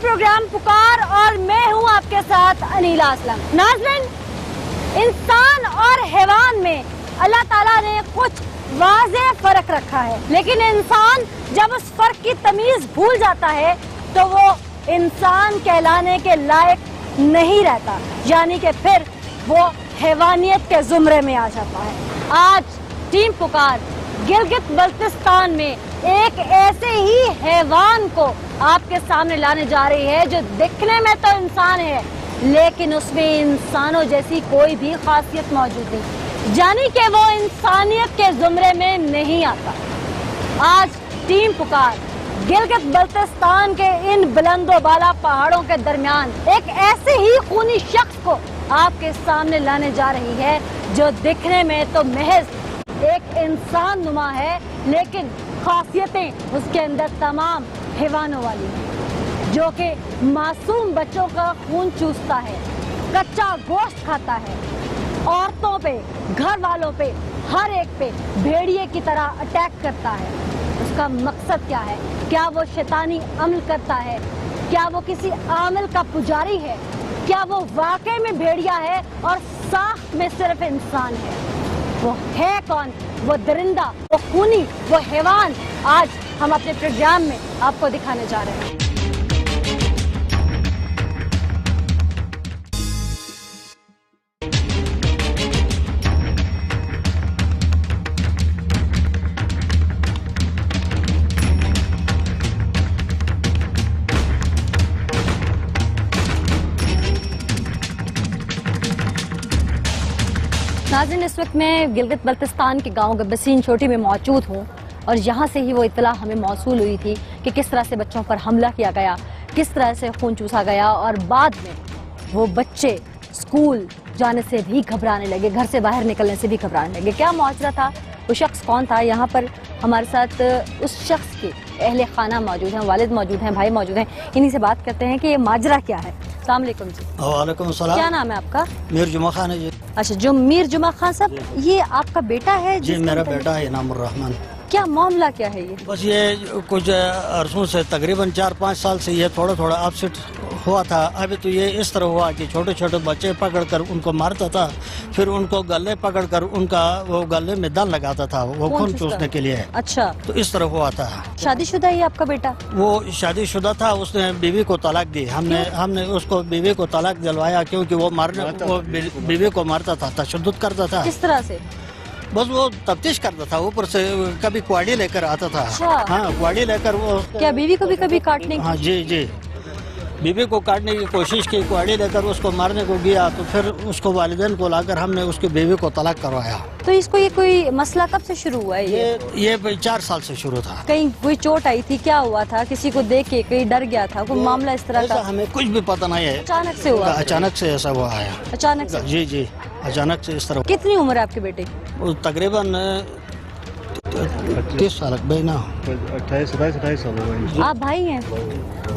Programme पुकार और मैं हूं आपके साथ अनीला असलम। नाज़रीन, इंसान और हैवान में अल्लाह ताला ने कुछ वाज़ेह फर्क रखा है, लेकिन इंसान जब उस फर्क की तमीज भूल जाता है तो वो इंसान कहलाने के लायक नहीं रहता, यानी कि फिर वो हैवानियत के जुमरे में आ जाता है। आज टीम पुकार गिलगित बल्तिस्तान में एक ऐसे ही हैवान को आपके सामने लाने जा रही है जो दिखने में तो इंसान है, लेकिन उसमें इंसानों जैसी कोई भी खासियत मौजूद नहीं, यानी कि वो इंसानियत के जुमरे में नहीं आता। आज टीम पुकार गिलगित बल्तिस्तान के इन बुलंदो बाला पहाड़ों के दरमियान एक ऐसे ही खूनी शख्स को आपके सामने लाने जा रही है जो दिखने में तो महज एक इंसान नुमा है, लेकिन खासियतें उसके अंदर तमाम हैवानों वाली हैं, जो कि मासूम बच्चों का खून चूसता है, कच्चा गोश्त खाता है, औरतों पे, घर वालों पे, हर एक पे भेड़िए की तरह अटैक करता है। उसका मकसद क्या है? क्या वो शैतानी अमल करता है? क्या वो किसी आमिल का पुजारी है? क्या वो वाकई में भेड़िया है और साख्त में सिर्फ इंसान है? वो है कौन? वो दरिंदा, वो खूनी, वो हैवान आज हम अपने प्रोग्राम में आपको दिखाने जा रहे हैं। नाज़रीन, इस वक्त मैं गिलगित बल्तिस्तान के गांव गब्बसीन छोटी में मौजूद हूँ और यहाँ से ही वो इत्तला हमें मौसूल हुई थी कि किस तरह से बच्चों पर हमला किया गया, किस तरह से खून चूसा गया और बाद में वो बच्चे स्कूल जाने से भी घबराने लगे, घर से बाहर निकलने से भी घबराने लगे। क्या माजरा था? वो शख्स कौन था? यहाँ पर हमारे साथ उस शख्स के अहले खाना मौजूद हैं, वालिद मौजूद हैं, भाई मौजूद हैं। इन्हीं से बात करते हैं कि ये माजरा क्या है। अस्सलाम वालेकुम जी। वालेकुम सलाम। क्या नाम है आपका? मीर जुमा खान है जी। अच्छा, जो मीर जुमा खान साहब, ये आपका बेटा है? जी, मेरा बेटा है इनामुर रहमान। क्या मामला क्या है ये? बस ये कुछ अरसों से तकरीबन 4-5 साल से ये थोड़ा थोड़ा अपसेट हुआ था। अभी तो ये इस तरह हुआ कि छोटे छोटे बच्चे पकड़कर उनको मारता था, फिर उनको गले पकड़कर उनका वो गले में दल लगाता था वो खून चूसने के लिए। अच्छा, तो इस तरह हुआ था। शादीशुदा है आपका बेटा? वो शादीशुदा था, उसने बीवी को तलाक दी। हमने उसको बीवी को तलाक दिलवाया क्योंकि वो बीवी को मारता था, तशद्दुद करता था। किस तरह से? बस वो तफ्तीश करता था, ऊपर से कभी कुआड़ी लेकर आता था। अच्छा। हाँ, कुआड़ी लेकर वो। क्या बीवी को भी कभी काटने की? हाँ जी जी, बीवी को काटने की कोशिश की, कुआड़ी लेकर उसको मारने को गया, तो फिर उसको वालिदैन को लाकर हमने उसकी बीवी को तलाक करवाया। तो इसको ये कोई मसला कब से शुरू हुआ है? ये 4 साल से शुरू था। कहीं कोई चोट आई थी? क्या हुआ था? किसी को देख के कहीं डर गया था? कोई मामला इस तरह का? हमें कुछ भी पता नहीं है। अचानक से हुआ? अचानक से ऐसा हुआ है। अचानक से? जी जी, अचानक से इस तरह। कितनी उम्र है आपके बेटे? तकरीबन 30 साल ना, 28 साल। आप भाई हैं?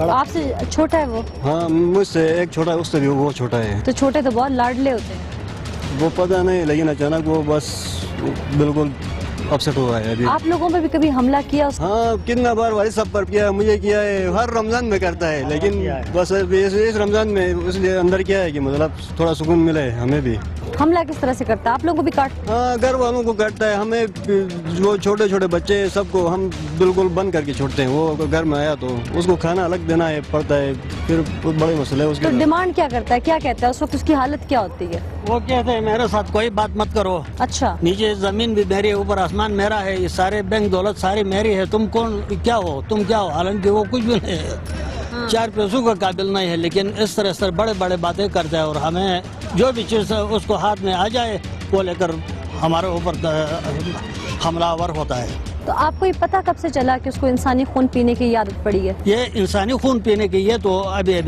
आपसे छोटा है वो? हाँ, मुझसे एक छोटा है, उससे भी वो छोटा है। तो छोटे तो बहुत लाडले होते हैं। वो पता नहीं, लेकिन अचानक वो बस बिल्कुल अपसेट हुआ है अभी। आप लोगों पे भी कभी हमला किया? हाँ, कितना बार वाली सब पर किया, मुझे किया है, हर रमजान में करता है, लेकिन बस इस रमजान में इसलिए अंदर किया है कि मतलब थोड़ा सुकून मिले हमें भी। हमला किस तरह से करता है? आप लोगों को भी काट? हाँ, घर वालों को काटता है, हमें जो छोटे छोटे बच्चे हैं सबको हम बिल्कुल बंद करके छोड़ते हैं। वो घर में आया तो उसको खाना अलग देना है पड़ता है, फिर बड़े मसले उसके। तो डिमांड क्या करता है? क्या कहता है उस वक्त? उसकी हालत क्या होती है? वो कहते हैं मेरे साथ कोई बात मत करो। अच्छा। नीचे जमीन भी मेरी है, ऊपर आसमान मेरा है, ये सारे बैंक दौलत सारी मेरी है, तुम कौन क्या हो, तुम क्या हो? हालांकि वो कुछ भी नहीं है, 4 पैसों का काबिल नहीं है, लेकिन इस तरह से बड़े बड़े बातें करता है और हमें जो भी चीज़ उसको हाथ में आ जाए वो लेकर हमारे ऊपर हमलावर होता है। तो आपको ये पता कब से चला कि उसको इंसानी खून पीने की आदत पड़ी है? ये इंसानी खून पीने की ये तो अभी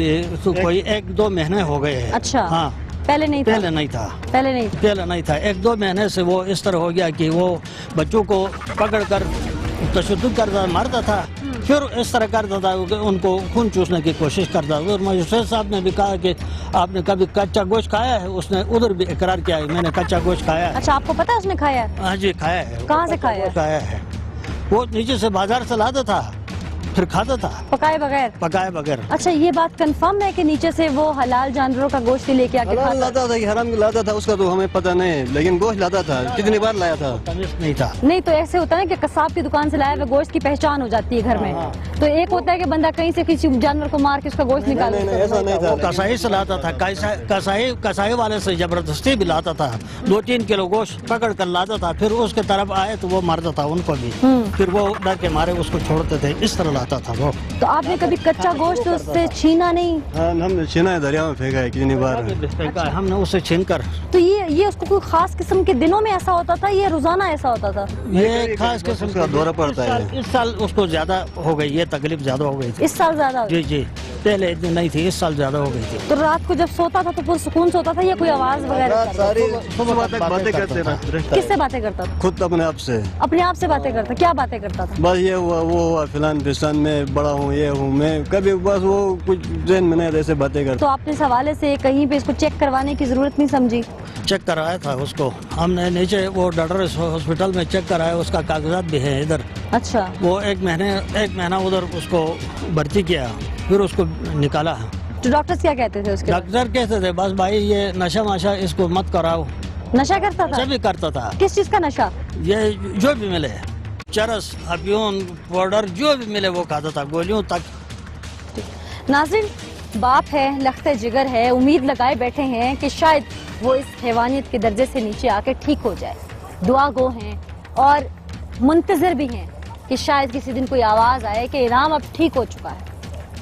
कोई 1-2 महीने हो गए हैं। अच्छा। हाँ, पहले नहीं था? पहले नहीं था। पहले नहीं था। 1-2 महीने से वो इस तरह हो गया कि वो बच्चों को पकड़कर तशद्दुद करता, मारता था, फिर इस तरह करता था कि उनको खून चूसने की कोशिश करता था। मजिस्ट्रेट साहब ने भी कहा कि आपने कभी कच्चा गोश्त खाया है? उसने उधर भी इकरार किया है, मैंने कच्चा गोश्त खाया है। अच्छा, आपको पता है उसने खाया है? हाँ जी, खाया है। कहाँ से खाया है? खाया है, वो नीचे से बाजार से लाता था फिर खाता था पकाए बगैर। पकाए बगैर। अच्छा, ये बात कंफर्म है कि नीचे से वो हलाल जानवरों का गोश्त ही लेके आके हलाल खाता? लाता था कि हराम लाता था उसका तो हमें पता नहीं, लेकिन गोश्त लाता था। कितनी बार लाया था? तमीज नहीं था। नहीं तो ऐसे होता है ना कि कसाब की दुकान से लाया हुआ गोश्त की पहचान हो जाती है घर में। तो एक होता है कि बंदा कहीं से किसी जानवर को मार के उसका गोश्त निकाल नहीं, ऐसा नहीं था। वो कसाई से लाता था, कसाई वाले से जबरदस्ती भी लाता था। 2-3 किलो गोश्त पकड़ कर लाता था, फिर उसके तरफ आए तो वो मारता था उनको भी, फिर वो डर के मारे उसको छोड़ते थे, इस तरह लाता था वो। तो आपने कभी कच्चा गोश्त उससे छीना नहीं? हाँ, हमने छीना है, दरिया में फेंका है कितनी बार। फेंका है हमने उसे छीन कर। तो ये उसको कोई खास किस्म के दिनों में ऐसा होता था या रोजाना ऐसा होता था? ये खास किस्म का दौरा पड़ता है। इस साल उसको ज्यादा हो गई, ये तकलीफ ज्यादा हो गई थी। इस साल ज्यादा? जी जी, पहले इतनी नहीं थी, इस साल ज्यादा हो गई थी। तो रात को जब सोता था तो पुरसुकून सोता था या कोई आवाज वगैरह करता था? सारी सुबह तक बातें करते रहता है। किससे बातें करता था? खुद अपने आप से। अपने आप से बातें करता? क्या बातें करता था? बस ये हुआ वो हुआ, फिलहाल फिस्तान में बड़ा हूँ, ये हूँ मैं, कभी बस वो कुछ जहन में नहीं ऐसे बातें करता। तो आपने इस हवाले से कहीं पे इसको चेक करवाने की जरूरत नहीं समझी? चेक कराया था उसको हमने, नीचे वो डॉक्टर हॉस्पिटल में चेक कराया, उसका कागजात भी है इधर। अच्छा। वो एक महीना उधर उसको भर्ती किया, फिर उसको निकाला। तो डॉक्टर्स क्या कहते थे उसके? डॉक्टर कहते थे बस भाई ये नशा माशा इसको मत कराओ। नशा करता था? नशा भी करता था। किस चीज का नशा? ये जो भी मिले, चरस, अफीम, पाउडर, जो भी मिले वो खाता था, गोलियों तक। नाज़रीन, बाप है, लख्ते जिगर है, उम्मीद लगाए बैठे हैं कि शायद वो इस हैवानियत के दर्जे से नीचे आके ठीक हो जाए। दुआ गो हैं और मुंतज़िर भी हैं कि शायद किसी दिन कोई आवाज़ आए कि इनाम अब ठीक हो चुका है।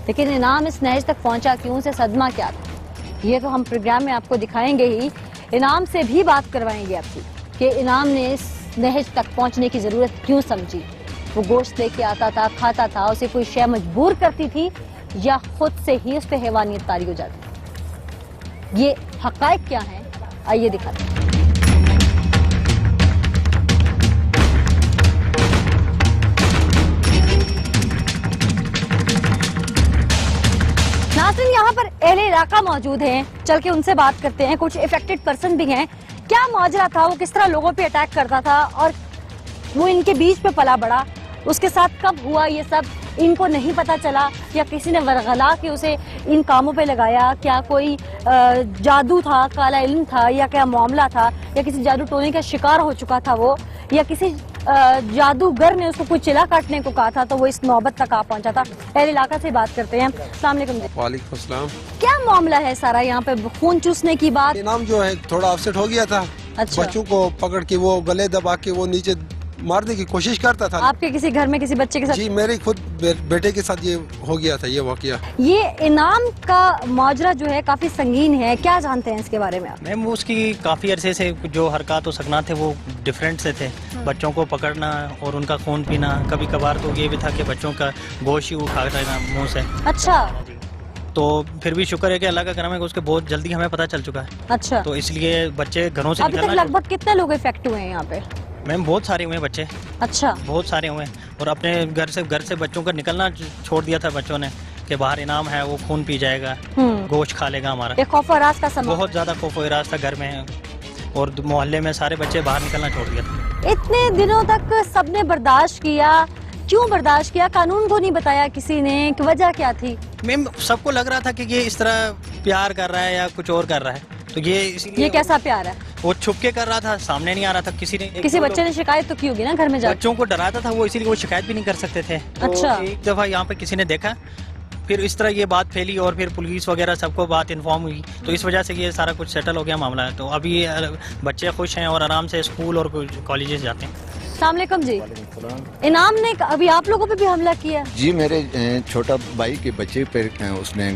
लेकिन इनाम इस नहज तक पहुंचा क्यों, से सदमा क्या था, ये तो हम प्रोग्राम में आपको दिखाएंगे ही। इनाम से भी बात करवाएंगे आपकी कि इनाम ने इस नहज तक पहुंचने की ज़रूरत क्यों समझी। वो गोश्त लेके आता था, खाता था, उसे कोई शय मजबूर करती थी या खुद से ही उस पर हैवानियत तारी हो जाती। ये हक़ाइक़ क्या हैं, आइए दिखाते हैं। नाज़रीन, यहाँ पर अहले इलाका मौजूद हैं, चल के उनसे बात करते हैं। कुछ इफेक्टेड पर्सन भी हैं। क्या माजरा था, वो किस तरह लोगों पे अटैक करता था और वो इनके बीच पे पला बड़ा, उसके साथ कब हुआ ये सब इनको नहीं पता चला या किसी ने वरगला के उसे इन कामों पे लगाया? क्या कोई जादू था, काला इल्म था, या क्या मामला था, या किसी जादू टोने का शिकार हो चुका था वो, या किसी जादूगर ने उसको कोई चिला काटने को कहा था तो वो इस नौबत तक आ पहुंचा था। अहले इलाका से बात करते हैं। अस्सलाम वालेकुम जी। वालेकुम अस्सलाम। क्या मामला है सारा यहाँ पे, खून चूसने की बात? इनाम जो है थोड़ा अपसेट हो गया था। अच्छा। बच्चों को पकड़ के वो गले दबा के वो नीचे मारने की कोशिश करता था। आपके किसी घर में किसी बच्चे के साथ? जी, मेरे खुद बेटे के साथ ये हो गया था, ये वाकया। ये इनाम का माजरा जो है काफी संगीन है, क्या जानते हैं इसके बारे में आप? मैम, उसकी काफ़ी अरसे से जो हरकत और सकनात थे वो डिफरेंट से थे। बच्चों को पकड़ना और उनका खून पीना, कभी कभार तो ये भी था कि बच्चों का गोश्त ही उठा लेना मुँह से। अच्छा। तो फिर भी शुक्र है कि अल्लाह का करम है कि उसके बहुत जल्दी हमें पता चल चुका है। अच्छा। तो इसलिए बच्चे घरों से अभी तक निकलना। लगभग कितने लोग इफेक्ट हुए हैं यहाँ पे? मैम, बहुत सारे हुए बच्चे। अच्छा। बहुत सारे हुए, और अपने घर से बच्चों का निकलना छोड़ दिया था बच्चों ने कि बाहर इनाम है, वो खून पी जाएगा, गोश्त खा लेगा हमारा। ये खौफ और राज का समय। बहुत ज्यादा खौफ और राज था घर में, और मोहल्ले में सारे बच्चे बाहर निकलना छोड़ दिया था। इतने दिनों तक सबने बर्दाश्त किया, क्यों बर्दाश्त किया? कानून को नहीं बताया किसी ने कि वजह क्या थी? मैम, सबको लग रहा था कि ये इस तरह प्यार कर रहा है या कुछ और कर रहा है, तो ये कैसा प्यार है? वो छुप के कर रहा था, सामने नहीं आ रहा था। किसी बच्चे ने शिकायत तो की होगी ना घर में जाकर? बच्चों को डराता था वो, इसीलिए वो शिकायत भी नहीं कर सकते थे। अच्छा। तो एक दफा यहाँ पे किसी ने देखा, फिर इस तरह ये बात फैली और फिर पुलिस वगैरह सबको बात इन्फॉर्म हुई, तो इस वजह से ये सारा कुछ सेटल हो गया मामला है। तो अभी बच्चे खुश हैं और आराम से स्कूल और कॉलेजेस जाते हैं। अस्सलाम वालेकुम जी। इनाम ने अभी आप लोगों पे भी हमला किया? जी, मेरे छोटा भाई के बच्चे पे उसने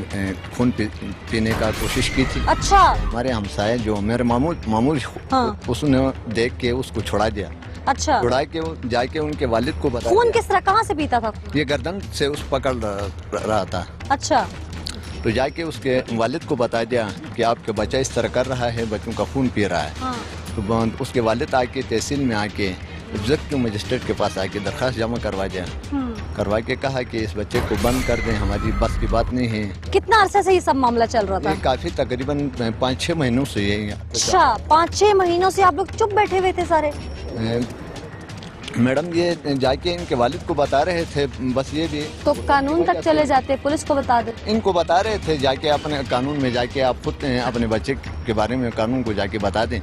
खून पीने का कोशिश की थी। अच्छा। हमारे हमसाए जो मेरे मामूल हाँ। उसने देख के उसको छुड़ा दिया। अच्छा। छुड़ा के जाके उनके वालिद को बताया। खून किस तरह, कहाँ से पीता था? ये गर्दन से उस पकड़ रहा था। अच्छा। तो जाके उसके वालिद को बता दिया कि आपका बच्चा इस तरह कर रहा है, बच्चों का खून पी रहा है। हाँ। तो उसके वालिद आके तहसील में आके एग्जीक्यूटिव मजिस्ट्रेट के पास आके दरखास्त जमा करवा दिया। करवा के कहा कि इस बच्चे को बंद कर दें, हमारी बस की बात नहीं है। कितना अरसे से ये सब मामला चल रहा था? ये काफी तकरीबन 5-6 महीनों से ये। अच्छा, 5-6 महीनों से आप लोग चुप बैठे हुए थे सारे? मैडम ये जाके इनके वालिद को बता रहे थे, बस ये भी तो कानून तक चले जाते, पुलिस को बता दे। इनको बता रहे थे जाके अपने कानून में जाके आप खुद अपने बच्चे के बारे में कानून को जाके बता दें।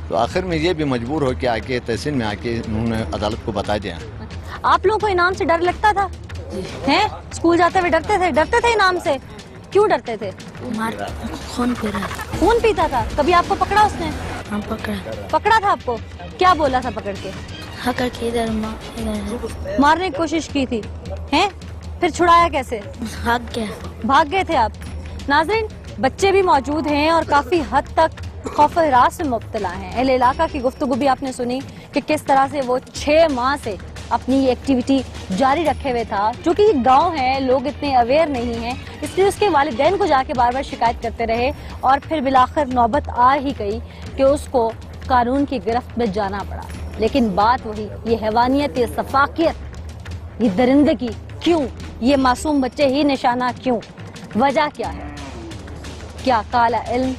तो आखिर में ये भी मजबूर हो के आके तहसील में आके उन्होंने अदालत को बता दिया। आप लोगों को इनाम से डर लगता था? हैं? स्कूल जाते हुए डरते थे इनाम से? क्यों डरते थे? खून पी रहा। खून पीता था? कभी आपको पकड़ा उसने? हाँ पकड़ा था आपको? क्या बोला था पकड़ के? पकड़ के इधर मारने की कोशिश की थी, हैं? फिर छुड़ाया कैसे? भाग गए थे आप। नाज़रीन, बच्चे भी मौजूद हैं और काफी हद तक खौफ हिरास में मुब्तला हैं। अहले इलाका की गुफ्तगू भी आपने सुनी कि किस तरह से वो 6 माह से अपनी ये एक्टिविटी जारी रखे हुए था। चूंकि ये गांव है, लोग इतने अवेयर नहीं हैं, इसलिए उसके वालिदैन को जाके बार बार शिकायत करते रहे और फिर बिलाखिर नौबत आ ही गई कि उसको कानून की गिरफ्त में जाना पड़ा। लेकिन बात वही, ये हैवानियत, ये सफाकियत, ये दरिंदगी क्यों? ये मासूम बच्चे ही निशाना क्यों? वजह क्या है? क्या काला इल्म,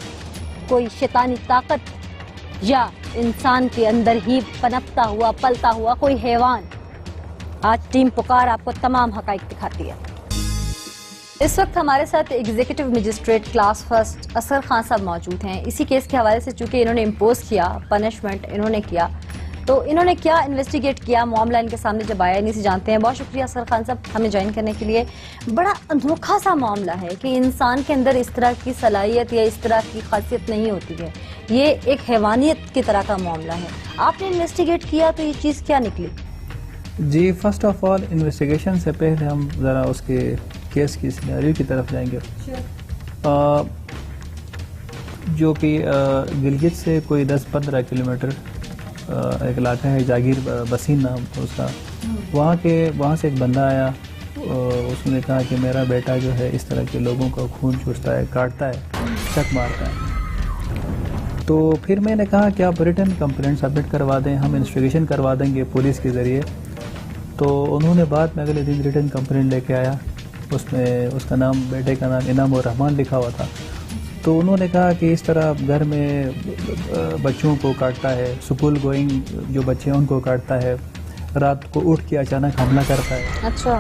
कोई शैतानी ताकत, या इंसान के अंदर ही पनपता हुआ पलता हुआ कोई हैवान? आज टीम पुकार आपको तमाम हकाइक दिखाती है। इस वक्त हमारे साथ एग्जीक्यूटिव मजिस्ट्रेट क्लास फर्स्ट असर खान साहब मौजूद हैं। इसी केस के हवाले से चूंकि इन्होंने इम्पोज किया, पनिशमेंट इन्होंने किया, तो इन्होंने क्या इन्वेस्टिगेट किया, मामला इनके सामने जब आया, इन्हीं से जानते हैं। बहुत शुक्रिया असर खान साहब हमें ज्वाइन करने के लिए। बड़ा अनोखा सा मामला है कि इंसान के अंदर इस तरह की सलाहियत या इस तरह की खासियत नहीं होती है, ये एक हैवानियत की तरह का मामला है। आपने इन्वेस्टिगेट किया तो ये चीज़ क्या निकली? जी, फर्स्ट ऑफ ऑल इन्वेस्टिगेशन से पहले हम ज़रा उसके केस की सिनेरियो की तरफ जाएंगे। जो कि गिलगित से कोई 10-15 किलोमीटर एक इलाका है, जागीर बसीन नाम उसका। वहाँ से एक बंदा आया, उसने कहा कि मेरा बेटा जो है इस तरह के लोगों का खून चूसता है, काटता है, शक मारता है। तो फिर मैंने कहा कि आप रिटन कंप्लेंट सबमिट करवा दें, हम इन्वेस्टिगेशन करवा देंगे पुलिस के ज़रिए। तो उन्होंने बाद में अगले दिन रिटन कंप्लेंट लेके आया, उसमें उसका नाम, बेटे का नाम इनाम और रहमान लिखा हुआ था। तो उन्होंने कहा कि इस तरह घर में बच्चों को काटता है, स्कूल गोइंग जो बच्चे हैं उनको काटता है, रात को उठ के अचानक हमला करता है। अच्छा।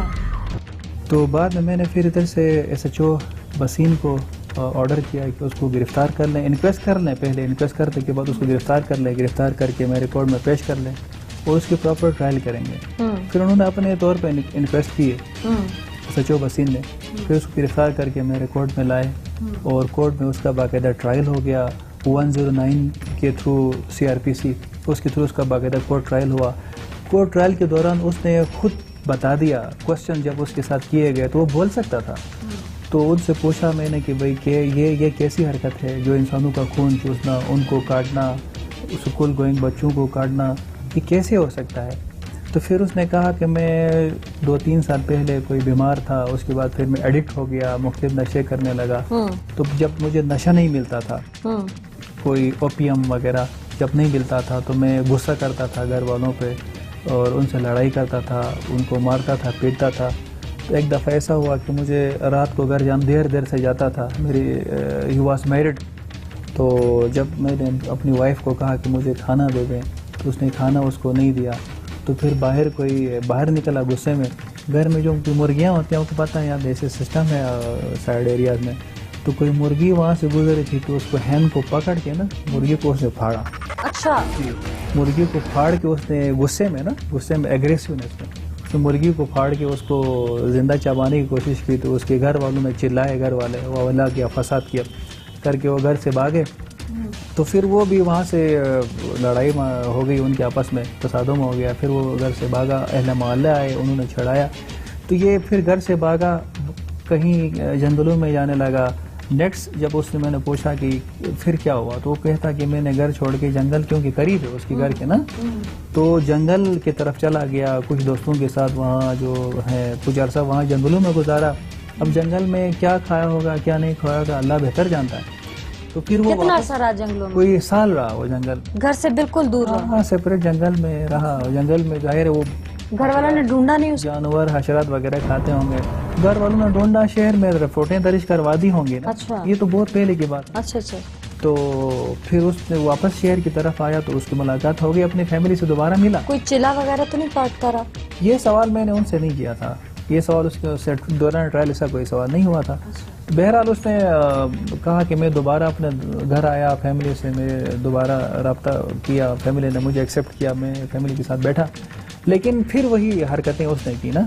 तो बाद में मैंने फिर इधर से SHO बसीन को ऑर्डर किया कि उसको गिरफ़्तार कर लें, इनक्वेस्ट कर लें, पहले इनक्वेस्ट करने के बाद उसको गिरफ़्तार कर लें, गिरफ़्तार करके मेरे कोर्ट में पेश कर लें और उसकी प्रॉपर ट्रायल करेंगे। फिर उन्होंने अपने तौर पर इनक्वेस्ट किए SHO बसीन ने, फिर उसको गिरफ़्तार करके मेरे कोर्ट में लाए और कोर्ट में उसका बाकायदा ट्रायल हो गया 109 के थ्रू CRPC, उसके थ्रू उसका बाकायदा कोर्ट ट्रायल हुआ। कोर्ट ट्रायल के दौरान उसने खुद बता दिया, क्वेश्चन जब उसके साथ किए गए तो वो बोल सकता था। तो उनसे पूछा मैंने कि भाई कि ये कैसी हरकत है, जो इंसानों का खून चूसना, उनको काटना, स्कूल गोइंग बच्चों को काटना, ये कैसे हो सकता है? तो फिर उसने कहा कि मैं 2-3 साल पहले कोई बीमार था, उसके बाद फिर मैं एडिक्ट हो गया, मुख्तलिफ नशे करने लगा। तो जब मुझे नशा नहीं मिलता था, कोई ओपियम वगैरह जब नहीं मिलता था, तो मैं गुस्सा करता था घर वालों पे और उनसे लड़ाई करता था, उनको मारता था, पीटता था। तो एक दफ़ा ऐसा हुआ कि मुझे रात को घर जाना देर से जाता था, मेरी ही वॉज मैरिड। तो जब मैंने अपनी वाइफ को कहा कि मुझे खाना दे दें, तो उसने खाना उसको नहीं दिया। तो फिर बाहर निकला गुस्से में, घर में जो मुर्गियाँ होती हैं आपको पता है, यहाँ ऐसे सिस्टम है साइड एरियाज में, तो कोई मुर्गी वहाँ से गुजरी थी, तो उसको हैन को पकड़ के ना मुर्गी को उसने फाड़ा। अच्छा। मुर्गी को फाड़ के उसने गुस्से में एग्रेसिवनेस में तो मुर्गी को फाड़ के उसको ज़िंदा चबाने की कोशिश की। तो उसके घर वालों ने चिल्लाए, घर वाले वो हल्ला किया, फसाद किया करके वो घर से भागे। तो फिर वो भी वहाँ से लड़ाई हो गई उनके आपस में, तसादुम हो गया। फिर वो घर से भागा, अहले मोहल्ले आए, उन्होंने छड़ाया। तो ये फिर घर से भागा, कहीं जंगलों में जाने लगा। नेक्स्ट जब उससे मैंने पूछा कि फिर क्या हुआ, तो वो कहता कि मैंने घर छोड़ के जंगल, क्योंकि करीब है उसके घर के ना, तो जंगल की तरफ चला गया कुछ दोस्तों के साथ। वहाँ जो है कुछ अरसा वहाँ जंगलों में गुजारा। अब जंगल में क्या खाया होगा क्या नहीं खाया होगा अल्लाह बेहतर जानता है। तो फिर वो कितना अर्सा रहा जंगलों में? कोई साल रहा वो जंगल, घर से बिल्कुल दूर रहा। हाँ, सेपरेट जंगल में रहा। जंगल में जाहिर है वो घर वालों ने ढूंढा नहीं, जानवर हशरात वगैरह खाते होंगे, घर वालों ने ढूंढा, शहर में रिपोर्टें दर्ज करवा दी होंगी ना। अच्छा। ये तो बहुत पहले की बात है। अच्छा। تو پھر اس نے واپس شہر کی طرف آیا تو اس کی ملاقات ہو گئی، اپنی فیملی سے دوبارہ ملا. کوئی چلا وغیرہ تو نہیں کاٹتا رہا؟ یہ سوال میں نے ان سے نہیں کیا تھا، یہ سوال اس کے دوران ٹرائل ایسا کوئی سوال نہیں ہوا تھا. بہرحال اس نے کہا کہ میں دوبارہ اپنے گھر آیا، فیملی سے میں دوبارہ رابطہ کیا، فیملی نے مجھے ایکسیپٹ کیا، میں فیملی کے ساتھ بیٹھا. لیکن پھر وہی حرکتیں اس نے کی نا،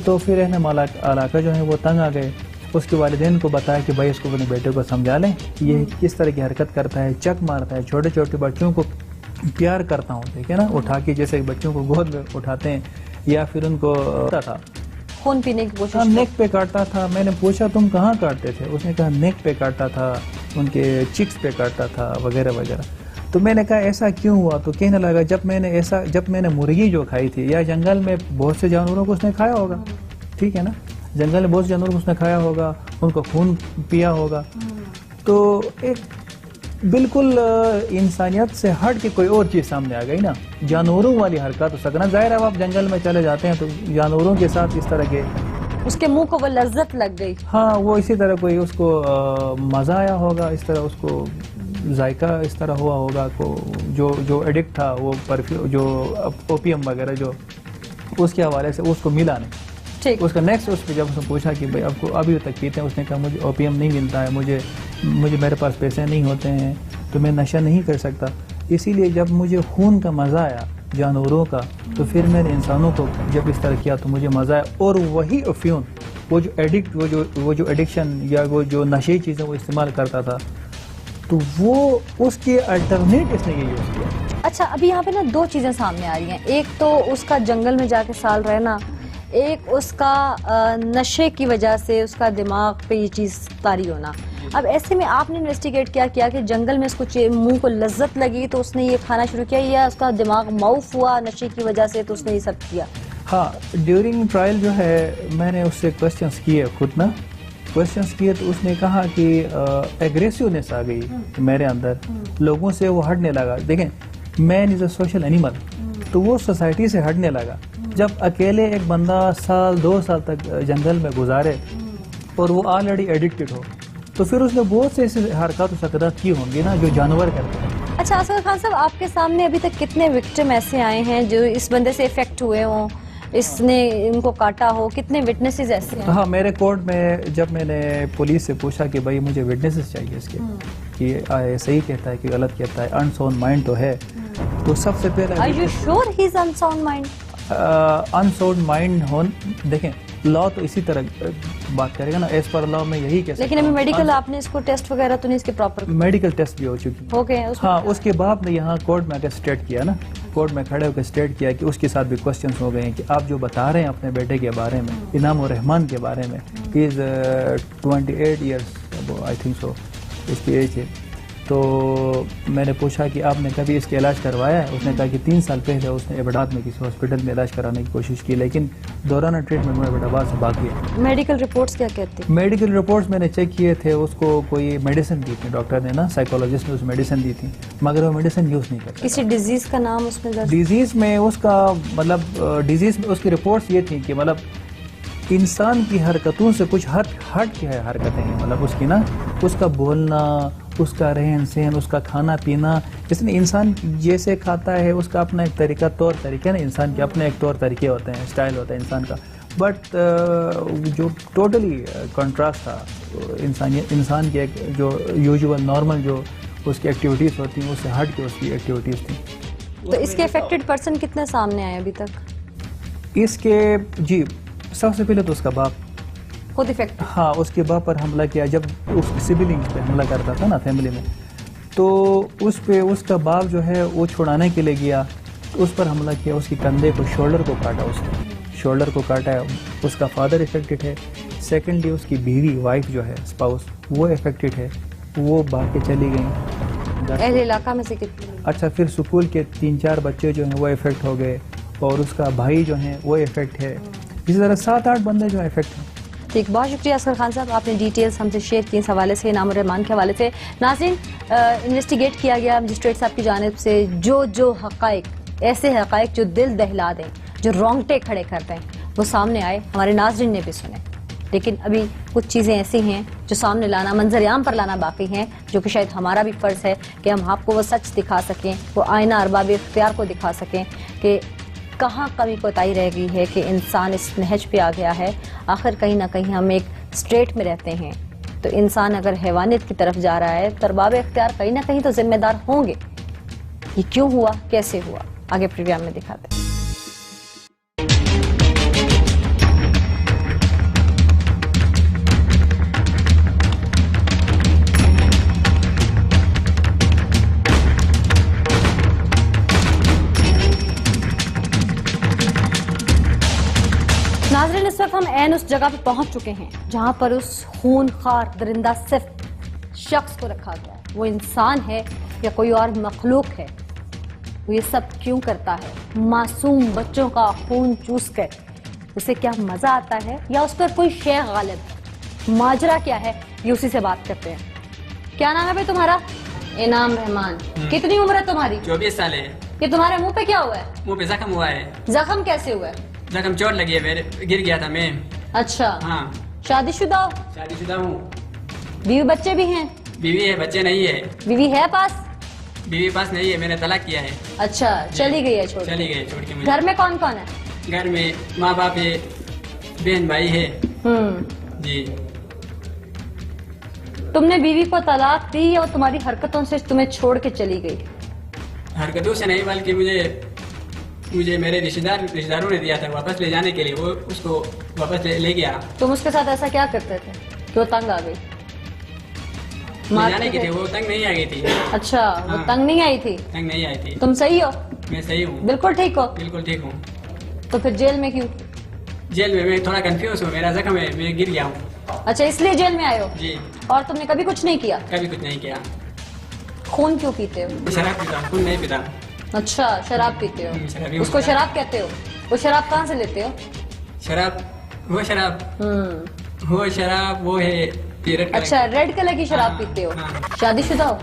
تو پھر اہل علاقہ جو ہیں وہ تنگ آ گئے. اس کے والدین کو بتایا کہ بھائی اس کو اپنے بیٹے کو سمجھا لیں، یہ کس طرح کی حرکت کرتا ہے، چک مارتا ہے، چھوٹے چھوٹے بچوں کو پیار کرتا ہوں دیکھیں نا، اٹھا کے جیسے بچوں کو گود میں اٹھاتے ہیں، یا پھر ان کو تھا خون پینے کی کوشش، نیک پہ کاٹتا تھا. میں نے پوچھا تم کہاں کاٹتے تھے؟ اس نے کہا نیک پہ کاٹتا تھا، ان کے چکس پہ کاٹتا تھا وغیرہ وغیرہ. تو میں نے کہا ایسا کیوں ہوا؟ تو کہنے لگا جب میں نے مرغی جو کھائی تھی، یا جنگل میں بہت سے جانوروں کو اس نے کھایا ہوگا، ٹھیک ہے نا، جنگل میں بہت سے جانوروں کو اس نے کھایا ہوگا، ان کو خون پیا ہوگا، تو ایک بالکل انسانیت سے ہٹ کے کوئی اور چیز سامنے آ گئی نا، جانوروں والی حرکت ہو سکنا. ظاہر ہے آپ جنگل میں چلے جاتے ہیں تو جانوروں کے ساتھ اس طرح کے، اس کے منہ کو وہ لذت لگ گئی، ہاں وہ اسی طرح کوئی اس کو مزہ آیا ہوگا، اس طرح اس کو ذائقہ اس طرح ہوا ہوگا کو جو ایڈکٹ تھا وہ پرفیوم جو اوپیم وغیرہ جو اس کے حوالے سے اس کو ملا نہیں. ٹھیک. اس کا نیکسٹ اس پہ جب اس نے پوچھا کہ بھائی آپ کو ابھی تک پیتے ہیں، اس نے کہا مجھے اوپیم نہیں ملتا ہے، مجھے میرے پاس پیسے نہیں ہوتے ہیں تو میں نشہ نہیں کر سکتا. اسی لیے جب مجھے خون کا مزہ آیا جانوروں کا تو پھر میں نے انسانوں کو جب اس طرح کیا تو مجھے مزہ آیا. اور وہی افیون وہ جو ایڈکشن یا وہ جو نشے چیزیں وہ استعمال کرتا تھا تو وہ اس کے الٹرنیٹ اس نے یہ یوز کیا. اچھا ابھی یہاں پہ نا دو چیزیں سامنے آ رہی ہیں، ایک تو اس کا جنگل میں جا کے سال رہنا، ایک اس کا نشے کی وجہ سے اس کا دماغ پہ یہ چیز طاری ہونا. اب ایسے میں آپ نے انویسٹیگیٹ کیا کہ جنگل میں اس کو منہ کو لذت لگی تو اس نے یہ کھانا شروع کیا، یا اس کا دماغ معاف ہوا نشے کی وجہ سے تو اس نے یہ سب کیا؟ ہاں ڈیورنگ ٹرائل جو ہے میں نے اس سے کوشچنس کیے خود نا، کوشچنس کیے تو اس نے کہا کہ ایگریسونیس آ گئی میرے اندر، لوگوں سے وہ ہٹنے لگا. دیکھیں مین از اے سوشل اینیمل، تو وہ سوسائٹی سے ہٹنے لگا. جب اکیلے ایک بندہ سال 2 سال تک جنگل میں گزارے اور وہ آلریڈی ایڈکٹڈ ہو تو پھر اس نے بہت سے ایسے حرکات و سکرات کی ہوں گی نا جو جانور کرتے ہیں. اچھا اصغر خان صاحب، آپ کے سامنے ابھی تک کتنے وکٹم ایسے آئے ہیں جو اس بندے سے افیکٹ ہوئے ہوں، اس نے ان کو کاٹا ہو؟ کتنے وٹنسز ایسے ہیں؟ ہاں میرے کورٹ میں جب میں نے پولیس سے پوچھا کہ بھائی مجھے وٹنسز چاہیے اس کے کہ صحیح کہتا ہے کہ غلط کہتا ہے، انساؤنڈ مائنڈ تو ہے، تو سب سے پہلے Are you sure he is unsound mind? Unsound mind دیکھیں لا تو اسی طرح بات کرے گا نا، ایز پر لا میں یہی کہہ سکتا ہوں. لیکن ابھی میڈیکل آپ نے اس کو ٹیسٹ وغیرہ تو نہیں اس کے پراپر؟ میڈیکل ٹیسٹ بھی ہو چکی ہو گئے ہاں. اس کے بعد نے یہاں کورٹ میں آگے اسٹیٹ کیا نا، کورٹ میں کھڑے ہو کے اسٹیٹ کیا کہ اس کے ساتھ بھی کوشچنس ہو گئے ہیں کہ آپ جو بتا رہے ہیں اپنے بیٹے کے بارے میں، انعام الرحمان کے بارے میں، ہی از 28 ایئرس آئی تھنک سو اس کی ایج ہے. تو میں نے پوچھا کہ آپ نے کبھی اس کے علاج کروایا ہے؟ اس نے کہا کہ 3 سال پہلے اس نے ایبٹ میں کسی ہاسپٹل میں علاج کرانے کی کوشش کی، لیکن دوران ٹریٹمنٹ میں ایبٹ سے بھاگ گیا. میڈیکل رپورٹس کیا کہتی ہیں؟ میڈیکل رپورٹس میں نے چیک کیے تھے، اس کو کوئی میڈیسن دی تھی ڈاکٹر نے نا، سائیکولوجسٹ نے اس میڈیسن دی تھی، مگر وہ میڈیسن یوز نہیں کرتا. کسی ڈیزیز کا نام اس میں درج؟ ڈیزیز میں اس کا مطلب ڈیزیز میں اس کی رپورٹس یہ تھیں کہ مطلب انسان کی حرکتوں سے کچھ ہٹ کے حرکتیں ہیں، مطلب اس کی نا، اس کا بولنا، اس کا رہن سہن، اس کا کھانا پینا، اس نے انسان جیسے کھاتا ہے اس کا اپنا ایک طریقہ طور طریقے نا، انسان کے اپنے ایک طور طریقے ہوتے ہیں، اسٹائل ہوتا ہے انسان کا. بٹ جو ٹوٹلی کنٹراسٹ تھا انسان کے جو یوزول نارمل جو اس کی ایکٹیویٹیز ہوتی ہیں اس سے ہٹ کے اس کی ایکٹیویٹیز تھیں. تو اس کے افیکٹڈ پرسن کتنے سامنے آئے ابھی تک؟ اس کے جی سب سے پہلے تو اس کا باپ خود افیکٹ، ہاں اس کے باپ پر حملہ کیا جب اس کی سبلنگز پہ حملہ کرتا تھا نا فیملی میں، تو اس پہ اس کا باپ جو ہے وہ چھڑانے کے لیے گیا، اس پر حملہ کیا، اس کی کندھے کو شولڈر کو کاٹا، اس نے شولڈر کو کاٹا ہے. اس کا فادر افیکٹڈ ہے. سیکنڈلی اس کی بیوی وائف جو ہے اسپاؤس وہ افیکٹڈ ہے، وہ بھاگ کے چلی گئیں. اہل علاقہ میں سے کتنے؟ اچھا پھر سکول کے 3-4 بچے جو ہیں وہ افیکٹ ہو گئے، اور اس کا بھائی جو ہیں وہ افیکٹ ہے. اسی طرح 7-8 بندے جو افیکٹ ہیں. ٹھیک، بہت شکریہ اصغر خان صاحب، آپ نے ڈیٹیلز ہم سے شیئر کی اس حوالے سے، انعام الرحمان کے حوالے سے. ناظرین، انویسٹیگیٹ کیا گیا مجسٹریٹ صاحب کی جانب سے جو حقائق، ایسے حقائق جو دل دہلا دیں، جو رونگٹے کھڑے کر دیں، وہ سامنے آئے، ہمارے ناظرین نے بھی سنے. لیکن ابھی کچھ چیزیں ایسی ہیں جو سامنے لانا، منظر عام پر لانا باقی ہیں، جو کہ شاید ہمارا بھی فرض ہے کہ ہم آپ کو وہ سچ دکھا سکیں، وہ آئینہ ارباب اختیار کو دکھا سکیں کہ کہاں کمی کوتاہی رہ گئی ہے کہ انسان اس نہج پہ آ گیا ہے۔ آخر کہیں نہ کہیں ہم ایک اسٹیٹ میں رہتے ہیں، تو انسان اگر حیوانیت کی طرف جا رہا ہے تو ارباب اختیار کہیں نہ کہیں تو ذمہ دار ہوں گے۔ یہ کیوں ہوا، کیسے ہوا، آگے پروگرام میں دکھاتے ہیں۔ ناظرین، اس وقت ہم عین اس جگہ پہ پہنچ چکے ہیں جہاں پر اس خون خوار درندہ صفت شخص کو رکھا گیا ہے۔ وہ انسان ہے یا کوئی اور مخلوق ہے؟ وہ یہ سب کیوں کرتا ہے؟ معصوم بچوں کا خون چوس کر اسے کیا مزہ آتا ہے یا اس پر کوئی شے غالب ہے؟ ماجرا کیا ہے، یہ اسی سے بات کرتے ہیں۔ کیا نام ہے بھائی تمہارا؟ انعام رحمان۔ کتنی عمر ہے تمہاری؟ 24 سال ہے۔ یہ تمہارے منہ پہ کیا ہوا ہے؟ منہ پہ زخم ہوا ہے۔ زخم کیسے ہوا ہے؟ زخم چوٹ لگی ہے، گر گیا تھا میں۔ اچھا، ہاں۔ شادی شدہ ہو؟ شادی شدہ ہوں۔ بیوی بچے بھی ہیں؟ بیوی ہے، بچے نہیں ہے۔ بیوی ہے پاس؟ بیوی پاس نہیں ہے، میں نے طلاق کیا ہے۔ اچھا، چلی گئی ہے چھوڑ کے؟ چلی گئی چھوڑ کے مجھے۔ گھر میں کون کون ہے؟ گھر میں ماں باپ ہے، بہن بھائی ہے۔ جی۔ تم نے بیوی کو طلاق دی یا وہ تمہاری حرکتوں سے تمہیں چھوڑ کے چلی گئی؟ حرکتوں سے نہیں، بلکہ مجھے میرے رشتہ داروں نے دیا تھا واپس لے جانے کے لیے، وہ اس کو واپس لے گیا۔ تم اس کے ساتھ ایسا کیا کرتے تھے کہ وہ تنگ آ گئی؟ لے جانے کی تھی، وہ تنگ نہیں آ گئی تھی۔ اچھا، وہ تنگ نہیں آئی تھی؟ تنگ نہیں آئی تھی۔ تم صحیح ہو؟ میں صحیح ہوں، بالکل ٹھیک ہو؟ بالکل ٹھیک ہوں۔ تو پھر جیل میں کیوں؟ جیل میں تھوڑا کنفیوز ہوں، میرا زخم ہے، میں گر گیا ہوں۔ اچھا، اس لیے جیل میں آئے ہو؟ جی۔ اور تم نے کبھی کچھ نہیں کیا؟ کبھی کچھ نہیں کیا۔ خون کیوں پیتے ہو؟ شراب پیتا، خون نہیں پیتا۔ اچھا، شراب پیتے ہو؟ شرابی اس کو شراب کہتے ہو؟ وہ شراب کہاں سے لیتے ہو؟ شراب وہ ہے ریڈ۔ اچھا، ریڈ کلر کی شراب پیتے ہو؟ شادی شدہ ہو؟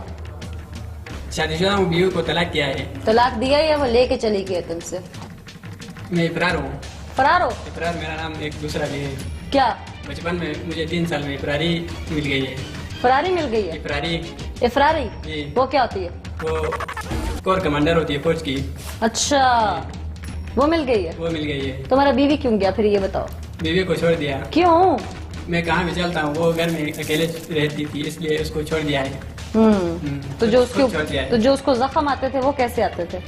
شادی شدہ ہوں، بیوی کو طلاق کیا ہے۔ طلاق دیا یا وہ لے کے چلی گئی تم سے؟ میں فرار ہوں۔ فرار ہو؟ فرار میرا نام ایک دوسرا بھی ہے۔ کیا؟ بچپن میں مجھے 3 سال میں فراری مل گئی ہے۔ فراری مل گئی ہے؟ فراری۔ افراری؟ جی۔ وہ کیا ہوتی ہے؟ وہ کور کمانڈر ہوتی ہے فوج کی۔ اچھا، وہ مل گئی ہے؟ وہ مل گئی ہے۔ تمہارا بیوی کیوں گیا پھر یہ بتاؤ؟ بیوی کو چھوڑ دیا۔ کیوں؟ میں کہاں بھی چلتا ہوں، وہ گھر میں اکیلے رہتی تھی، اس لیے اس کو چھوڑ دیا ہے۔ تو جو اس کو زخم آتے تھے وہ کیسے آتے تھے؟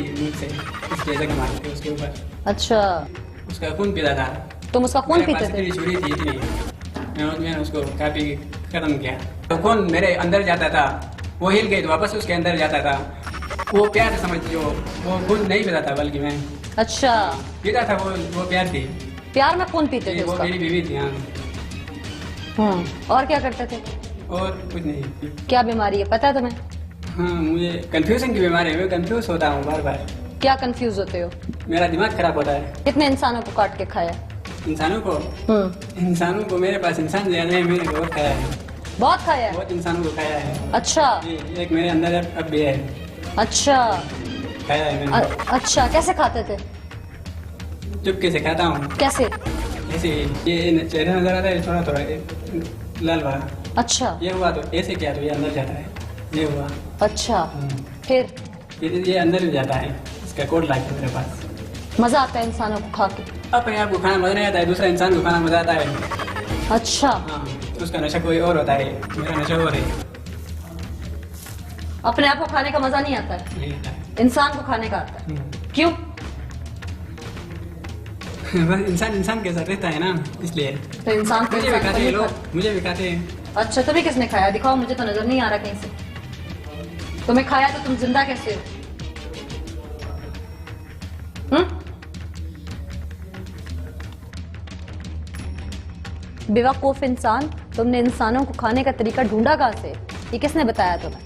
مجھ سے اس لیے زخم آتے تھے اس کے اوپر۔ اچھا، اس کا خون پیتا تھا۔ تم اس کا خون پیتے تھے؟ میری چھری تھی اتنی، میں نے اس کو کافی ختم کیا۔ تو خون میرے اندر جاتا تھا، وہ ہل گئی تو واپس اس کے اندر جاتا تھا۔ وہ پیار سمجھو، وہ خون نہیں پیتا تھا بلکہ میں۔ اچھا، پیتا تھا، وہ پیار تھی۔ پیار میں خون پیتے تھے؟ وہ میری بیوی تھی۔ ہاں۔ اور کیا کرتے تھے؟ اور کچھ نہیں۔ کیا بیماری ہے پتا ہے تمہیں؟ ہاں، مجھے کنفیوژن کی بیماری ہے، میں کنفیوز ہوتا ہوں بار بار۔ کیا کنفیوز ہوتے ہو؟ میرا دماغ خراب ہوتا ہے۔ کتنے انسانوں کو کاٹ کے کھایا؟ انسانوں کو میرے پاس انسان زیادہ ہے، میں نے بہت کھایا ہے۔ بہت کھایا ہے؟ بہت انسانوں کو کھایا ہے۔ اچھا، ایک میرے اندر اب بھی ہے۔ اچھا کھایا ہے میں نے۔ اچھا، کیسے کھاتے تھے؟ چپکے سے کھاتا ہوں۔ کیسے؟ ایسے یہ چہرہ نظر آتا ہے تھوڑا تھوڑا لال والا۔ اچھا، یہ ہوا تو ایسے کیا تو یہ اندر جاتا ہے، یہ ہوا۔ اچھا، پھر یہ اندر بھی جاتا ہے، اس کا کوڈ لا کے میرے پاس۔ مزہ آتا ہے انسانوں کو کھا کے؟ اپنے آپ کو کھانا مزہ نہیں آتا ہے، دوسرا انسان کو کھانا مزہ آتا ہے۔ اچھا، ہاں، اس کا نشہ کوئی اور ہوتا ہے، میرا نشہ اور ہے۔ اپنے آپ کو کھانے کا مزہ نہیں آتا ہے، نہیں آتا ہے۔ انسان کو کھانے کا آتا ہے۔ کیوں؟ بس انسان کے ساتھ رہتا ہے نا، اس لیے۔ تو انسان کو مجھے بھی کھاتے ہیں لوگ، مجھے بھی کھاتے ہیں۔ اچھا، تمہیں کس نے کھایا؟ دکھاؤ، مجھے تو نظر نہیں آ رہا کہیں سے۔ تمہیں کھایا تو تم زندہ کیسے ہو؟ بیوقوف انسان، تم نے انسانوں کو کھانے کا طریقہ ڈھونڈا کہاں سے؟ یہ کس نے بتایا تمہیں؟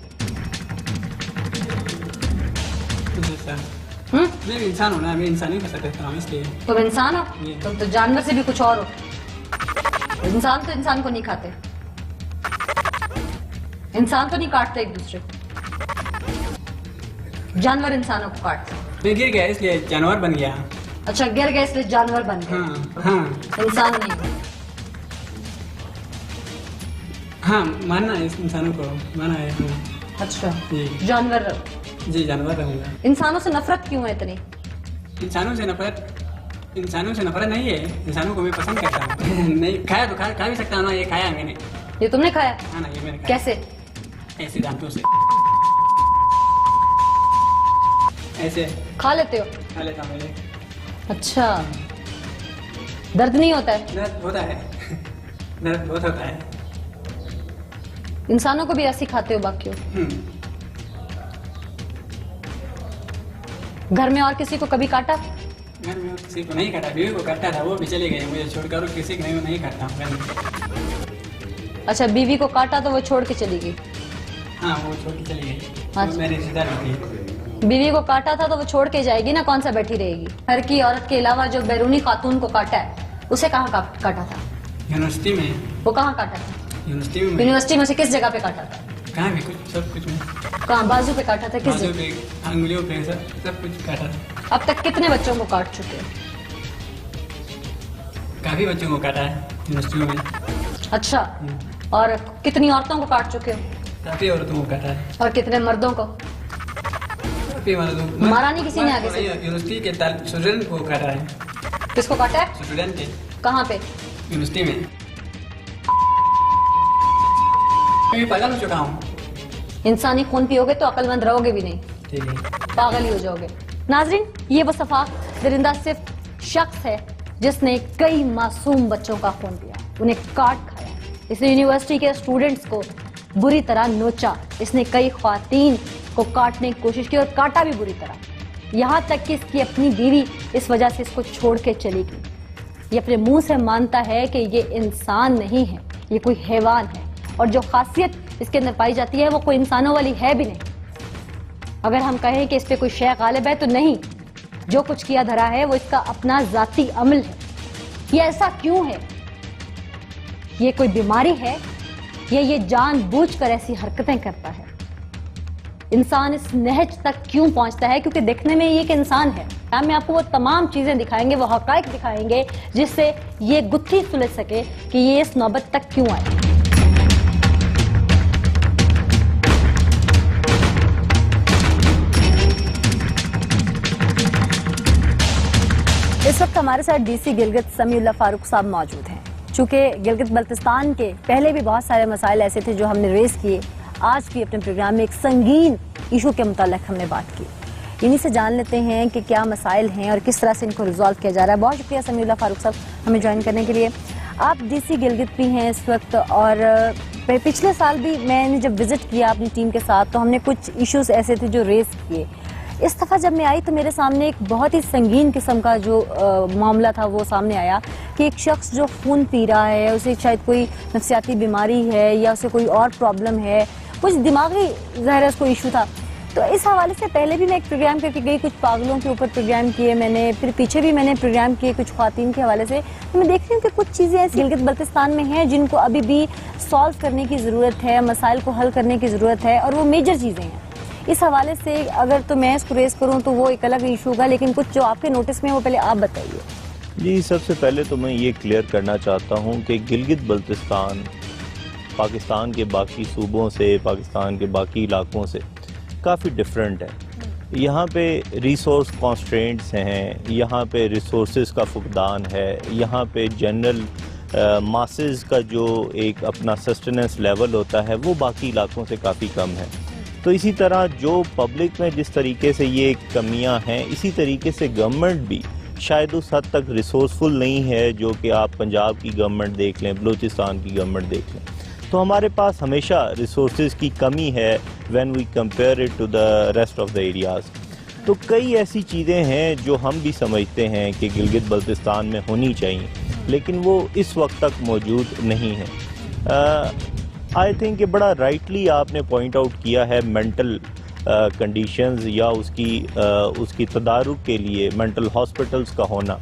میں بھی انسان ہوں نا، میں انسانی کے ساتھ رہتا ہوں، اس لیے۔ تم انسان ہو؟ تم تو جانور سے بھی کچھ اور ہو۔ انسان تو انسان کو نہیں کھاتے، انسان تو نہیں کاٹتے ایک دوسرے کو، جانور انسانوں کو کاٹتے۔ میں گر گیا اس لیے جانور بن گیا۔ اچھا، گر گئے اس لیے جانور بن گئے؟ ہاں۔ انسان نہیں۔ हाँ मानना है, इस इंसानों को माना है। अच्छा, जी जानवर जी जानवर रहूँगा। इंसानों से नफरत क्यों है इतनी? इंसानों से नफरत नहीं है, इंसानों को मैं पसंद करता हूँ। नहीं खाया तो खा भी सकता हूँ ना, ये खाया है मैंने। ये तुमने खाया? हाँ ना, ये मैंने खाया। कैसे? ऐसे दांतों से ऐसे खा लेते हो? खा लेता हूँ मैं। अच्छा, दर्द नहीं होता है? दर्द होता है, दर्द बहुत होता है। इंसानों को भी ऐसे खाते हो बाकियों? घर में और किसी को कभी काटा? घर में किसी को नहीं काटा, बीवी को काटा था, वो भी चले गए मुझे छोड़कर, किसी को नहीं काटता हूँ घर में। अच्छा, बीवी को काटा तो वो छोड़ के चली गई? हाँ, वो छोड़ के चली गई। अच्छा। वो मेरे रिश्तेदार थी। बीवी को काटा था तो वो छोड़ के जाएगी ना, कौन सा बैठी रहेगी? घर की औरत के अलावा जो बैरूनी खातून को काटा है, उसे कहाँ काटा था? यूनिवर्सिटी में। वो कहाँ काटा था? यूनिवर्सिटी में। यूनिवर्सिटी में से किस जगह पे काटा था? कहाँ भी कुछ, सब कुछ में। कहाँ, बाजू पे काटा था? किस बाजू जगह? पे, अंगुलियों पे, सब कुछ काटा था। अब तक कितने बच्चों को काट चुके हैं? काफी बच्चों को काटा है यूनिवर्सिटी में। अच्छा, और कितनी औरतों को काट चुके हो? काफी औरतों को काटा है। और कितने मर्दों को? काफी मर्दों को। मारा नहीं किसी ने आगे से? यूनिवर्सिटी के स्टूडेंट को काटा है। किसको काटा है? स्टूडेंट के। कहाँ पे? यूनिवर्सिटी में। मैं पागल हो चुका हूँ। इंसानी खून पियोगे तो अक्लमंद रहोगे भी नहीं, ठीक है, पागल ही हो जाओगे। नाजरीन, ये वो सफा दरिंदा सिर्फ शख्स है जिसने कई मासूम बच्चों का खून पिया, उन्हें काट खाया। इसने यूनिवर्सिटी के स्टूडेंट्स को बुरी तरह नोचा, इसने कई ख्वातीन को काटने की कोशिश की और काटा भी बुरी तरह, यहाँ तक कि इसकी अपनी बीवी इस वजह से इसको छोड़ के चली गई। ये अपने मुंह से मानता है कि ये इंसान नहीं है, ये कोई हैवान है, और जो खासियत इसके अंदर पाई जाती है वो कोई इंसानों वाली है भी नहीं। अगर हम कहें कि इस पे कोई शय गालिब है तो नहीं, जो कुछ किया धरा है वो इसका अपना जाती अमल है। ये ऐसा क्यों है? ये कोई बीमारी है या ये जानबूझकर ऐसी हरकतें करता है? इंसान इस नहज तक क्यों पहुंचता है? क्योंकि देखने में ये एक इंसान है। हम आपको वो तमाम चीजें दिखाएंगे, वो हकाइक दिखाएंगे जिससे ये गुत्थी सुलझ सके कि ये इस नौबत तक क्यों आए। इस वक्त हमारे साथ डीसी गिलगित समीउल्लाह फारूक साहब मौजूद हैं। चूंकि गिलगित बल्तिस्तान के पहले भी बहुत सारे मसाइल ऐसे थे जो हमने रेज किए, आज भी अपने प्रोग्राम में एक संगीन इशू के मुताल्लिक हमने बात की। इन्हीं से जान लेते हैं कि क्या मसाइल हैं और किस तरह से इनको रिजॉल्व किया जा रहा है। बहुत शुक्रिया समीउल्लाह फारूक साहब हमें ज्वाइन करने के लिए। आप डीसी गिलगित भी हैं इस वक्त, और पिछले साल भी मैंने जब विजिट किया अपनी टीम के साथ तो हमने कुछ इश्यूज ऐसे थे जो रेज किए। इस दफ़ा जब मैं आई तो मेरे सामने एक बहुत ही संगीन किस्म का जो मामला था वो सामने आया कि एक शख्स जो खून पी रहा है, उसे शायद कोई नफसियाती बीमारी है या उसे कोई और प्रॉब्लम है, कुछ दिमागी ज़ाहिर है उसको इशू था। तो इस हवाले से पहले भी मैं एक प्रोग्राम करके गई, कुछ पागलों के ऊपर प्रोग्राम किए मैंने, फिर पीछे भी मैंने प्रोग्राम किए कुछ ख्वातीन के हवाले से। तो मैं देख रही हूँ कि कुछ चीज़ें ऐसी गिलगित बल्तिस्तान में हैं जिनको अभी भी सॉल्व करने की ज़रूरत है, मसाइल को हल करने की ज़रूरत है, और वो मेजर चीज़ें हैं। इस हवाले से अगर तो मैं इसको रेस करूं तो वो एक अलग इशू होगा, लेकिन कुछ जो आपके नोटिस में वो पहले आप बताइए। जी, सबसे पहले तो मैं ये क्लियर करना चाहता हूं कि गिलगित बल्तिस्तान पाकिस्तान के बाकी सूबों से, पाकिस्तान के बाकी इलाकों से काफ़ी डिफरेंट है। यहाँ पे रिसोर्स कॉन्स्ट्रेंट्स हैं, यहाँ पे रिसोर्सेज का फुकदान है, यहाँ पे जनरल मासेस का जो एक अपना सस्टेनेंस लेवल होता है वो बाकी इलाकों से काफ़ी कम है। तो इसी तरह जो पब्लिक में जिस तरीके से ये कमियां हैं, इसी तरीके से गवर्नमेंट भी शायद उस हद तक रिसोर्सफुल नहीं है जो कि आप पंजाब की गवर्नमेंट देख लें, बलूचिस्तान की गवर्नमेंट देख लें। तो हमारे पास हमेशा रिसोर्सेज की कमी है when we compare it to the rest of the areas. तो कई ऐसी चीज़ें हैं जो हम भी समझते हैं कि गिलगित बल्तिस्तान में होनी चाहिए, लेकिन वो इस वक्त तक मौजूद नहीं है। आई थिंक कि बड़ा राइटली आपने पॉइंट आउट किया है मेंटल कंडीशंस या उसकी तदारुक के लिए मेंटल हॉस्पिटल्स का होना।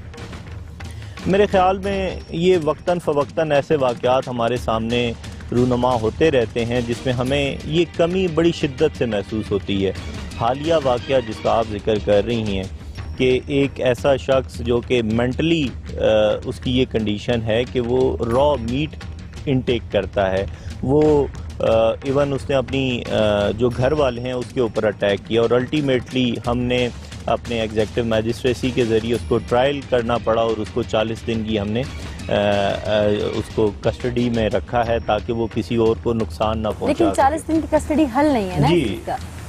मेरे ख्याल में ये वक्तन फ़वक्तन ऐसे वाक़यात हमारे सामने रूनुमा होते रहते हैं जिसमें हमें ये कमी बड़ी शिद्दत से महसूस होती है। हालिया वाक़या जिसका आप जिक्र कर रही हैं कि एक ऐसा शख्स जो कि मेंटली उसकी ये कंडीशन है कि वो रॉ मीट انٹیک کرتا ہے وہ ایون اس نے اپنی جو گھر والے ہیں اس کے اوپر اٹیک کیا، اور الٹیمیٹلی ہم نے اپنے ایگزیکٹو میجسٹریسی کے ذریعے اس کو ٹرائل کرنا پڑا اور اس کو 40 دن کی ہم نے اس کو کسٹڈی میں رکھا ہے تاکہ وہ کسی اور کو نقصان نہ پہنچا۔ لیکن 40 دن کی کسٹڈی حل نہیں ہے نا جی،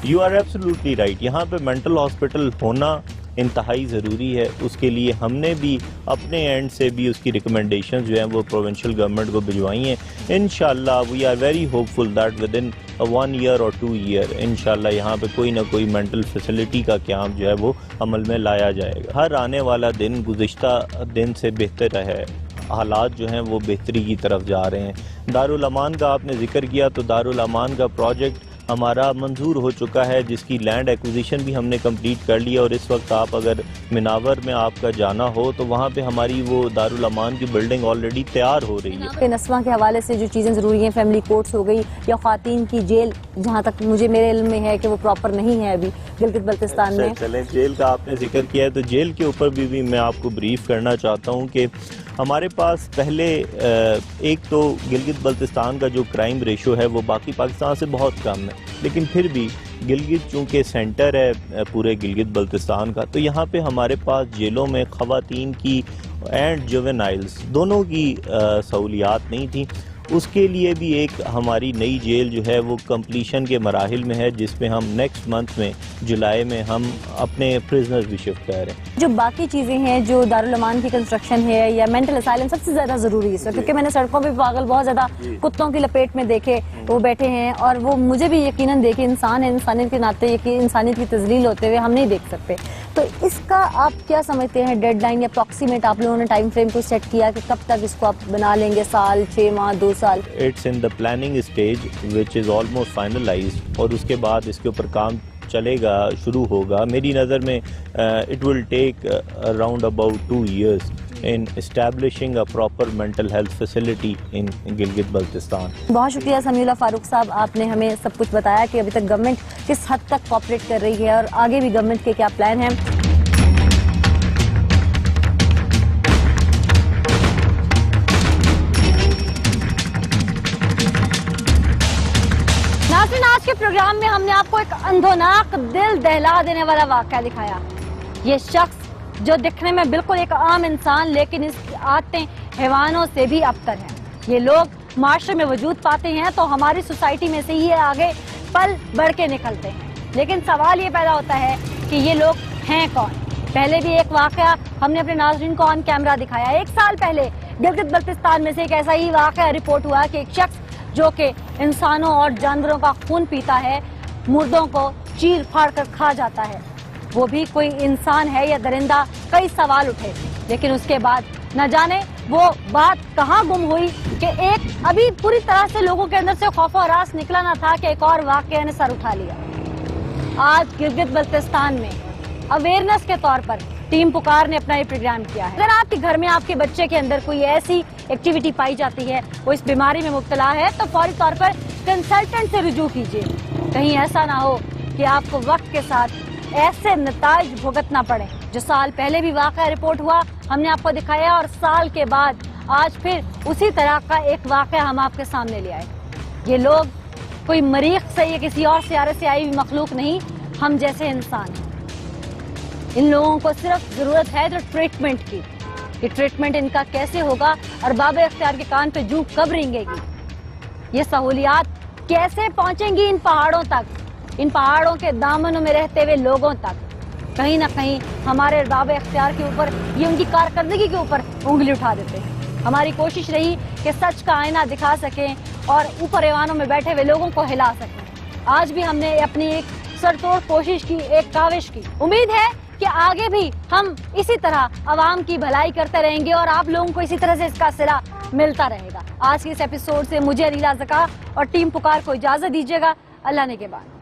یو آر ایبسولوٹلی رائٹ۔ یہاں پہ مینٹل ہاسپٹل ہونا انتہائی ضروری ہے، اس کے لیے ہم نے بھی اپنے اینڈ سے بھی اس کی ریکمنڈیشن جو ہیں وہ پروونشل گورنمنٹ کو بھجوائی ہیں۔ انشاءاللہ we are very hopeful that within 1 year or 2 year انشاءاللہ یہاں پہ کوئی نہ کوئی مینٹل فیسلٹی کا قیام جو ہے وہ عمل میں لایا جائے گا۔ ہر آنے والا دن گزشتہ دن سے بہتر ہے، حالات جو ہیں وہ بہتری کی طرف جا رہے ہیں۔ دارالامان کا آپ نے ذکر کیا تو دارالامان کا پروجیکٹ ہمارا منظور ہو چکا ہے، جس کی لینڈ ایکوزیشن بھی ہم نے کمپلیٹ کر لیا، اور اس وقت آپ اگر مناور میں آپ کا جانا ہو تو وہاں پہ ہماری وہ دارالامان کی بلڈنگ آلریڈی تیار ہو رہی ہے۔ نسواں کے حوالے سے جو چیزیں ضروری ہیں، فیملی کورٹس ہو گئی یا خواتین کی جیل، جہاں تک مجھے میرے علم میں ہے کہ وہ پراپر نہیں ہے ابھی گلگت بلتستان میں۔ چلیں، جیل کا آپ نے ذکر کیا ہے تو جیل کے اوپر بھی میں آپ کو بریف کرنا چاہتا ہوں کہ ہمارے پاس پہلے ایک تو گلگت بلتستان کا جو کرائم ریشو ہے وہ باقی پاکستان سے بہت کم ہے، لیکن پھر بھی گلگت چونکہ سینٹر ہے پورے گلگت بلتستان کا، تو یہاں پہ ہمارے پاس جیلوں میں خواتین کی اینڈ جوینائلز دونوں کی سہولیات نہیں تھیں۔ اس کے لیے بھی ایک ہماری نئی جیل جو ہے وہ کمپلیشن کے مراحل میں ہے، جس میں ہم نیکسٹ منتھ میں جولائی میں ہم اپنے پرزنرز بھی شفٹ کر رہے ہیں۔ جو باقی چیزیں ہیں، جو دارالامان کی کنسٹرکشن ہے یا مینٹل اسائلم، سب سے زیادہ ضروری ہے کیونکہ میں نے سڑکوں پہ پاگل بہت زیادہ کتوں کی لپیٹ میں دیکھے، وہ بیٹھے ہیں اور وہ مجھے بھی یقیناً دیکھے، انسان ہے، انسانیت کے ناطے انسانیت کی تذلیل ہوتے ہوئے ہم نہیں دیکھ سکتے۔ تو اس کا آپ کیا سمجھتے ہیں ڈیڈ لائن یا اپروکسیمیٹ آپ لوگوں نے ٹائم فریم کو سیٹ کیا کہ کب تک اس کو آپ بنا لیں گے؟ سال، 6 ماہ، 2 سال؟ It's in the planning stage which is almost finalised, اور اس کے بعد اس کے اوپر کام چلے گا، شروع ہوگا۔ میری نظر میں it will take around about 2 years in establishing a proper mental health facility in Gilgit Baltistan. بہت شکریہ سمیع اللہ فاروق صاحب، آپ نے ہمیں سب کچھ بتایا کہ ابھی تک گورنمنٹ کس حد تک کوآپریٹ کر رہی ہے اور آگے بھی گورنمنٹ کے کیا پلان ہیں۔ ناظرین، آج کے پروگرام میں ہم نے آپ کو ایک اندھوناک دل دہلا دینے والا واقعہ دکھایا۔ یہ شخص جو دکھنے میں بالکل ایک عام انسان لیکن اس کی عادتیں حیوانوں سے بھی ابتر ہیں۔ یہ لوگ معاشرے میں وجود پاتے ہیں تو ہماری سوسائٹی میں سے یہ آگے پل بڑھ کے نکلتے ہیں، لیکن سوال یہ پیدا ہوتا ہے کہ یہ لوگ ہیں کون؟ پہلے بھی ایک واقعہ ہم نے اپنے ناظرین کو آن کیمرہ دکھایا۔ 1 سال پہلے گلگت بلتستان میں سے ایک ایسا ہی واقعہ رپورٹ ہوا کہ ایک شخص جو کہ انسانوں اور جانوروں کا خون پیتا ہے، مردوں کو چیر پھاڑ کر کھا جاتا ہے، وہ بھی کوئی انسان ہے یا درندہ؟ کئی سوال اٹھے، لیکن اس کے بعد نہ جانے وہ بات کہاں گم ہوئی کہ ایک ابھی پوری طرح سے لوگوں کے اندر سے خوف و ہراس نکلا نہ تھا کہ ایک اور واقعہ نے سر اٹھا لیا۔ آج گلگت بلتستان میں اویئرنیس کے طور پر ٹیم پکار نے اپنا یہ پروگرام کیا ہے۔ اگر آپ کے گھر میں آپ کے بچے کے اندر کوئی ایسی ایکٹیویٹی پائی جاتی ہے، وہ اس بیماری میں مبتلا ہے، تو فوری طور پر کنسلٹنٹ سے رجوع کیجیے۔ کہیں ایسا نہ ہو کہ آپ کو وقت کے ساتھ ایسے نتائج بھگتنا پڑے۔ جو سال پہلے بھی واقعہ رپورٹ ہوا ہم نے آپ کو دکھایا، اور سال کے بعد آج پھر اسی طرح کا ایک واقعہ ہم آپ کے سامنے لے آئے۔ یہ لوگ کوئی مریخ سے یا کسی اور سیارے سے آئی ہوئی مخلوق نہیں، ہم جیسے انسان ہیں۔ ان لوگوں کو صرف ضرورت ہے تو ٹریٹمنٹ کی۔ یہ ٹریٹمنٹ ان کا کیسے ہوگا؟ ارباب اختیار کے کان پہ جوں کب رینگے گی؟ یہ سہولیات کیسے پہنچیں گی ان پہاڑوں تک، ان پہاڑوں کے دامنوں میں رہتے ہوئے لوگوں تک؟ کہیں نہ کہیں ہمارے ارباب اختیار کے اوپر، یہ ان کی کارکردگی کے اوپر انگلی اٹھا دیتے ہیں۔ ہماری کوشش رہی کہ سچ کا آئینہ دکھا سکیں اور اوپر ایوانوں میں بیٹھے ہوئے لوگوں کو ہلا سکیں۔ آج بھی ہم نے اپنی ایک سرتوڑ کوشش کی، ایک کاوش کی۔ امید ہے کہ آگے بھی ہم اسی طرح عوام کی بھلائی کرتے رہیں گے اور آپ لوگوں کو اسی طرح سے اس کا صلہ ملتا رہے گا۔ آج کے اس ایپیسوڈ سے مجھے علیلہ زکا اور ٹیم پکار کو اجازت دیجیے گا۔ اللہ نے کے بعد